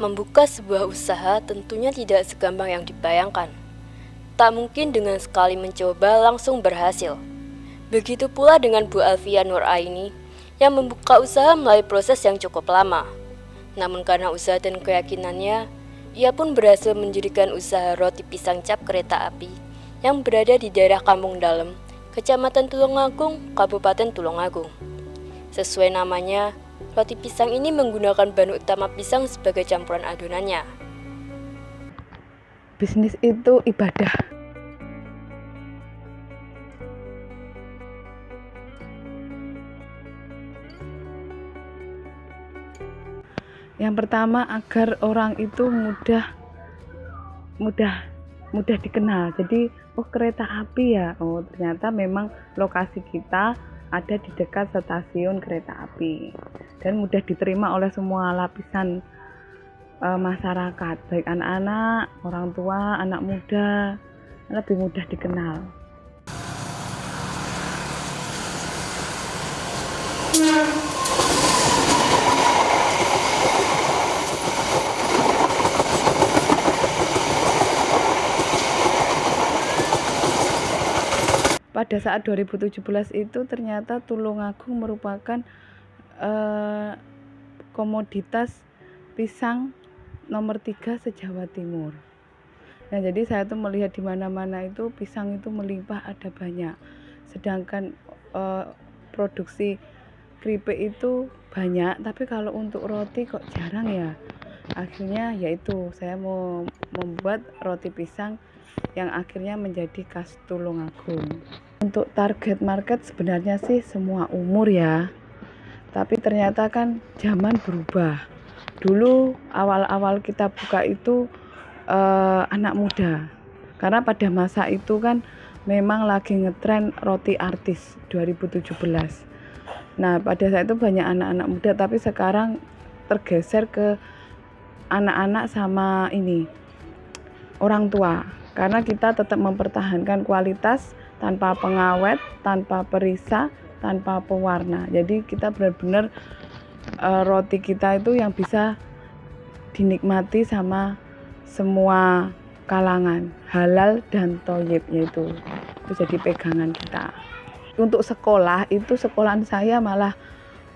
Membuka sebuah usaha tentunya tidak segampang yang dibayangkan. Tak mungkin dengan sekali mencoba langsung berhasil. Begitu pula dengan Bu Alfia Nuraini yang membuka usaha melalui proses yang cukup lama. Namun karena usaha dan keyakinannya, ia pun berhasil mendirikan usaha roti pisang cap kereta api yang berada di daerah Kampung Dalem, Kecamatan Tulungagung, Kabupaten Tulungagung. Sesuai namanya, roti pisang ini menggunakan bahan utama pisang sebagai campuran adonannya. Bisnis itu ibadah. Yang pertama, agar orang itu mudah dikenal. Jadi, oh kereta api ya. Oh, ternyata memang lokasi kita ada di dekat stasiun kereta api dan mudah diterima oleh semua lapisan masyarakat, baik anak-anak, orang tua, anak muda, lebih mudah dikenal. Pada saat 2017 itu ternyata Tulungagung merupakan komoditas pisang nomor 3 se-Jawa Timur. Nah, jadi saya tuh melihat di mana-mana itu pisang itu melimpah, ada banyak. Sedangkan produksi keripik itu banyak, tapi kalau untuk roti kok jarang ya. Akhirnya yaitu saya mau membuat roti pisang yang akhirnya menjadi khas Tulungagung. Untuk target market sebenarnya sih semua umur ya. Tapi ternyata kan zaman berubah. Dulu awal-awal kita buka itu anak muda. Karena pada masa itu kan memang lagi ngetren roti artis 2017. Nah, pada saat itu banyak anak-anak muda, tapi sekarang tergeser ke anak-anak sama ini orang tua. Karena kita tetap mempertahankan kualitas tanpa pengawet, tanpa perisa, tanpa pewarna. Jadi kita benar-benar roti kita itu yang bisa dinikmati sama semua kalangan, halal dan thayyib, yaitu itu jadi pegangan kita. Untuk sekolah itu sekolahan saya malah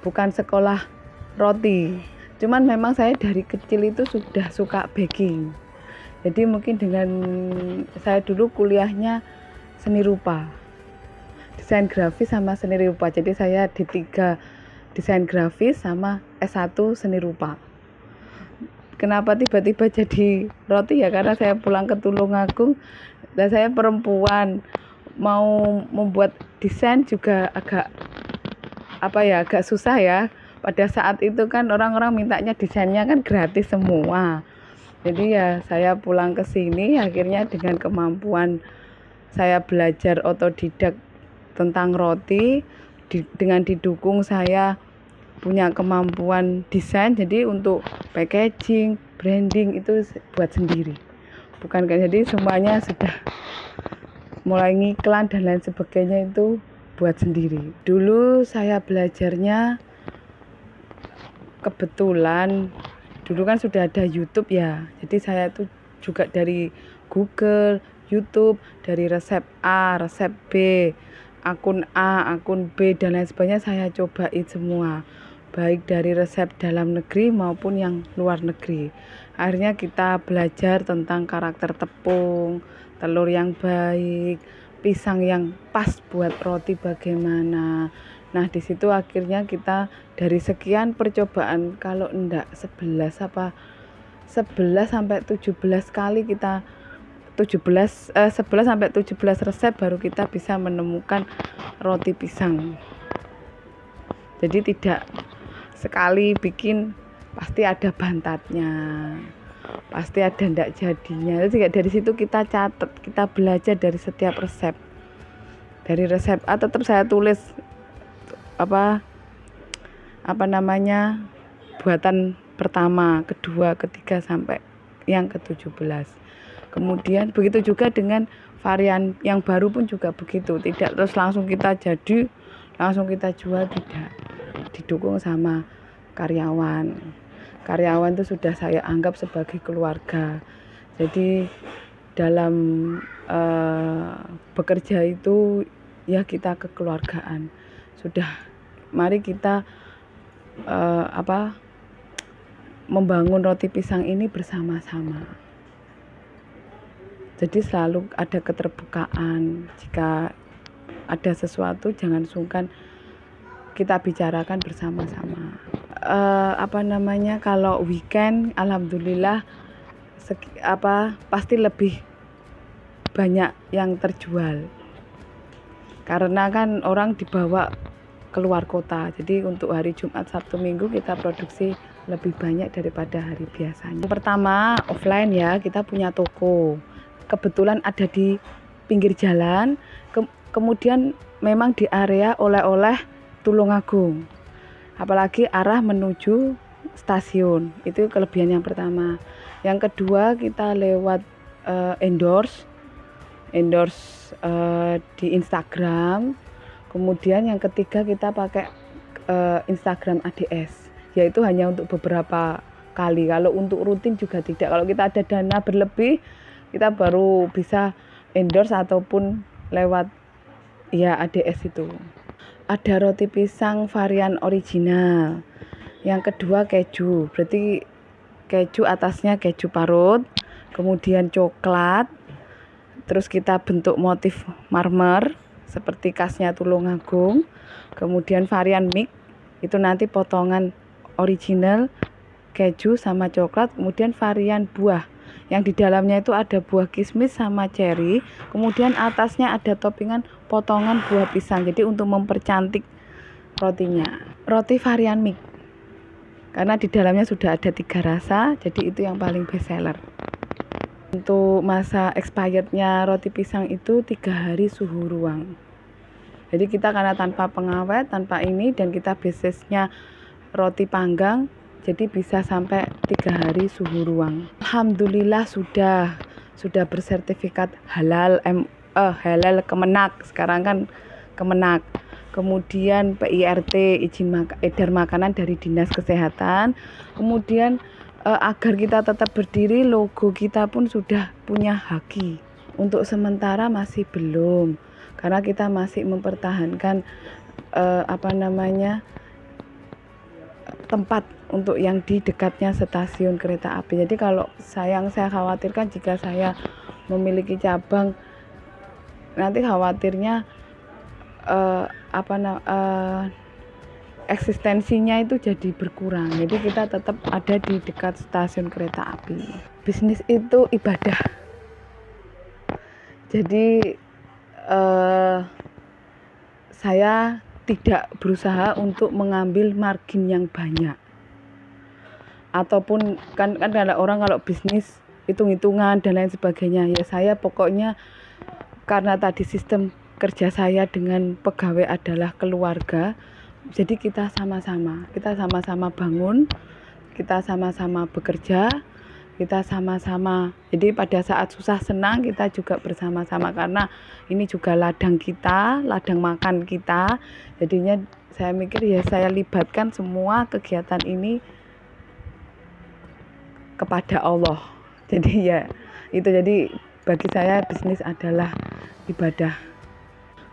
bukan sekolah roti. Cuman memang saya dari kecil itu sudah suka baking. Jadi mungkin dengan saya dulu kuliahnya seni rupa, desain grafis sama seni rupa. Jadi saya D3 desain grafis sama S1 seni rupa. Kenapa tiba-tiba jadi roti ya? Karena saya pulang ke Tulungagung dan saya perempuan, mau membuat desain juga agak susah ya. Pada saat itu kan orang-orang mintanya desainnya kan gratis semua. Jadi ya saya pulang ke sini akhirnya dengan kemampuan saya belajar otodidak tentang roti, dengan didukung saya punya kemampuan desain, jadi untuk packaging, branding itu buat sendiri. Bukan kan, jadi semuanya sudah mulai ngiklan dan lain sebagainya itu buat sendiri. Dulu saya belajarnya kebetulan dulu kan sudah ada YouTube ya. Jadi saya itu juga dari Google, YouTube, dari resep A, resep B, akun A, akun B dan lain sebagainya saya cobain semua. Baik dari resep dalam negeri maupun yang luar negeri. Akhirnya kita belajar tentang karakter tepung, telur yang baik, pisang yang pas buat roti bagaimana. Nah, di situ akhirnya kita dari sekian percobaan, kalau enggak 11 sampai 17 kali kita 11 sampai 17 resep baru kita bisa menemukan roti pisang. Jadi tidak sekali bikin pasti ada bantatnya, pasti ada ndak jadinya. Jadi dari situ kita catat, kita belajar dari setiap resep. Dari resep A tetap saya tulis buatan pertama, kedua, ketiga sampai yang ke-17. Kemudian begitu juga dengan varian yang baru pun juga begitu, tidak terus langsung kita jadi langsung kita jual, tidak, didukung sama karyawan. karyawan itu sudah saya anggap sebagai keluarga. Jadi dalam bekerja itu ya kita kekeluargaan. Sudah, mari kita membangun roti pisang ini bersama-sama. Jadi selalu ada keterbukaan. Jika ada sesuatu jangan sungkan kita bicarakan bersama-sama. Kalau weekend alhamdulillah pasti lebih banyak yang terjual. Karena kan orang dibawa keluar kota. Jadi untuk hari Jumat, Sabtu, Minggu kita produksi lebih banyak daripada hari biasanya. Pertama, offline ya, kita punya toko. Kebetulan ada di pinggir jalan. Kemudian memang di area oleh-oleh Tulungagung. Apalagi arah menuju stasiun. Itu kelebihan yang pertama. Yang kedua, kita lewat endorse di Instagram. Kemudian yang ketiga kita pakai Instagram ADS, yaitu hanya untuk beberapa kali. Kalau untuk rutin juga tidak. Kalau kita ada dana berlebih, kita baru bisa endorse ataupun lewat ya ADS itu. Ada roti pisang varian original. Yang kedua keju, berarti keju atasnya keju parut, kemudian coklat. Terus kita bentuk motif marmer seperti khasnya Tulungagung. Kemudian varian mix itu nanti potongan original keju sama coklat. Kemudian varian buah yang di dalamnya itu ada buah kismis sama cherry. Kemudian atasnya ada toppingan potongan buah pisang. Jadi untuk mempercantik rotinya. Roti varian mix karena di dalamnya sudah ada 3 rasa. Jadi itu yang paling best seller. Untuk masa expirednya roti pisang itu 3 hari suhu ruang. Jadi kita karena tanpa pengawet, tanpa ini, dan kita basisnya roti panggang, jadi bisa sampai 3 hari suhu ruang. Alhamdulillah sudah bersertifikat halal halal Kemenak. Sekarang kan Kemenak. Kemudian PIRT, izin edar makanan dari Dinas Kesehatan. Kemudian agar kita tetap berdiri, logo kita pun sudah punya haki. Untuk sementara masih belum, karena kita masih mempertahankan tempat untuk yang di dekatnya stasiun kereta api. Jadi kalau saya khawatirkan jika saya memiliki cabang, nanti khawatirnya eksistensinya itu jadi berkurang. Jadi kita tetap ada di dekat stasiun kereta api. Bisnis itu ibadah. Jadi saya tidak berusaha untuk mengambil margin yang banyak. Ataupun kan ada orang kalau bisnis hitung-hitungan dan lain sebagainya. Ya saya pokoknya karena tadi sistem kerja saya dengan pegawai adalah keluarga. Jadi kita sama-sama bangun, kita sama-sama bekerja, kita sama-sama. Jadi pada saat susah senang kita juga bersama-sama, karena ini juga ladang kita, ladang makan kita. Jadinya saya mikir ya saya libatkan semua kegiatan ini kepada Allah. Jadi ya itu, jadi bagi saya bisnis adalah ibadah.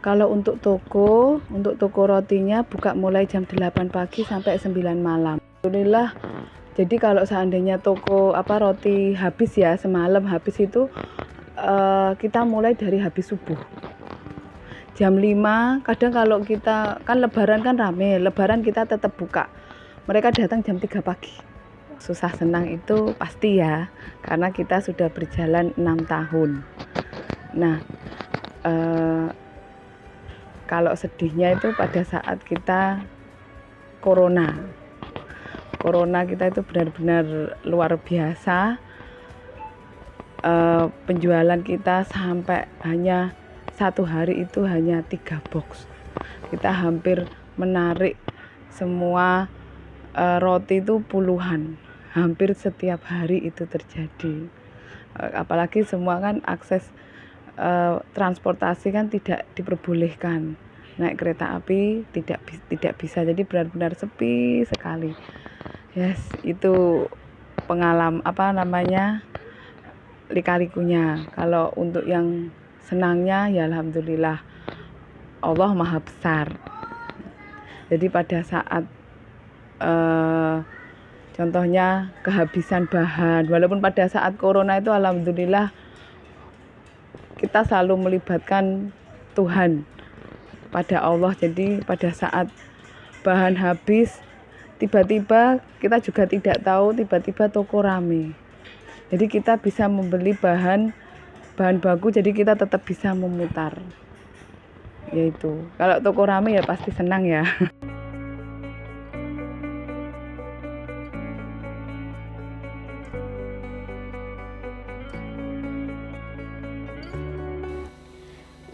Kalau untuk toko rotinya buka mulai jam 8 pagi sampai 9 malam. Alhamdulillah. Jadi kalau seandainya toko roti habis ya, semalam habis itu kita mulai dari habis subuh. Jam 5, kadang kalau kita kan lebaran kan rame, lebaran kita tetap buka. Mereka datang jam 3 pagi. Susah senang itu pasti ya, karena kita sudah berjalan 6 tahun. Nah, kalau sedihnya itu pada saat kita corona kita itu benar-benar luar biasa. Penjualan kita sampai hanya 1 hari itu hanya 3 box. Kita hampir menarik semua roti itu puluhan, hampir setiap hari itu terjadi. Apalagi semua kan akses transportasi kan tidak diperbolehkan, naik kereta api tidak bisa, jadi benar-benar sepi sekali. Yes, itu pengalaman apa namanya lika-likunya. Kalau untuk yang senangnya ya alhamdulillah Allah Maha Besar. Jadi pada saat contohnya kehabisan bahan, walaupun pada saat corona itu alhamdulillah kita selalu melibatkan Tuhan pada Allah. Jadi pada saat bahan habis, tiba-tiba kita juga tidak tahu, tiba-tiba toko rame. Jadi kita bisa membeli bahan baku, jadi kita tetap bisa memutar. Yaitu kalau toko rame ya pasti senang ya.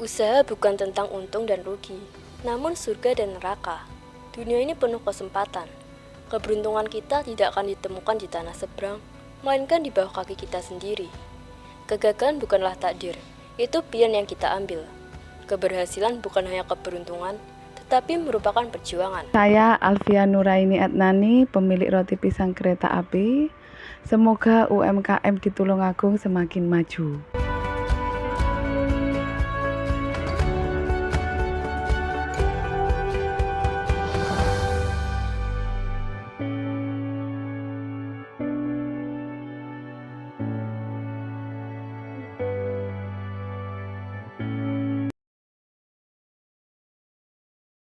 Usaha bukan tentang untung dan rugi, namun surga dan neraka. Dunia ini penuh kesempatan. Keberuntungan kita tidak akan ditemukan di tanah seberang, melainkan di bawah kaki kita sendiri. Kegagalan bukanlah takdir, itu pilihan yang kita ambil. Keberhasilan bukan hanya keberuntungan, tetapi merupakan perjuangan. Saya Alfia Nuraini Adnani, pemilik roti pisang kereta api. Semoga UMKM di Tulungagung semakin maju.